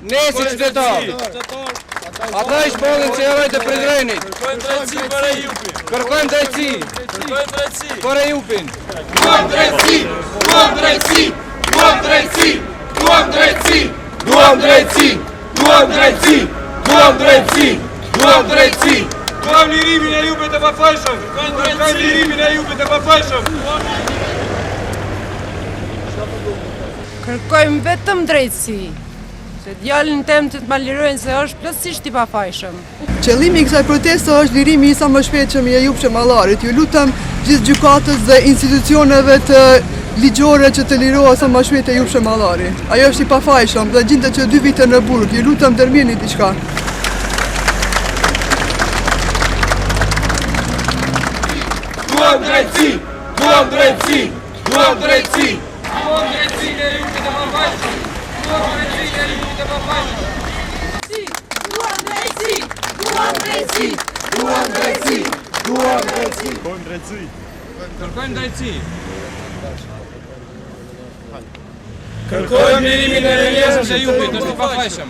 Ne si qytetarë, ata i shpallin që herojt e Prizrenit. Kërkojmë drejtësi për e Jupin. Kërkojmë drejtësi. Duam drejtësi. Duam drejtësi. Duam drejtësi. Duam drejtësi. Duam drejtësi. Duam drejtësi. Duam drejtësi. Duam lirimin e Jupit të pafajshëm. Kërkojmë lirimin e Jupit të pafajshëm. Kërkojmë vetëm drejtësi, se djalin tem të malirojnë se është plotësisht i pafajshëm. Qëllimi i kësaj proteste është lirimi i sa më shpejtshëm i Ayub Shemallarit. Ju lutem gjithë gjykatës dhe institucioneve të ligjore që të lirohet sa më shpejt Ayub Shemallari. Ajo është i pafajshëm dhe gjendet që 2 vite në burg. Ju lutem ndërmirni diçka. Duam drejtësi. Duam drejtësi. Duam drejtësi. Kërkojmë lirimin e Jupit të pafajshëm.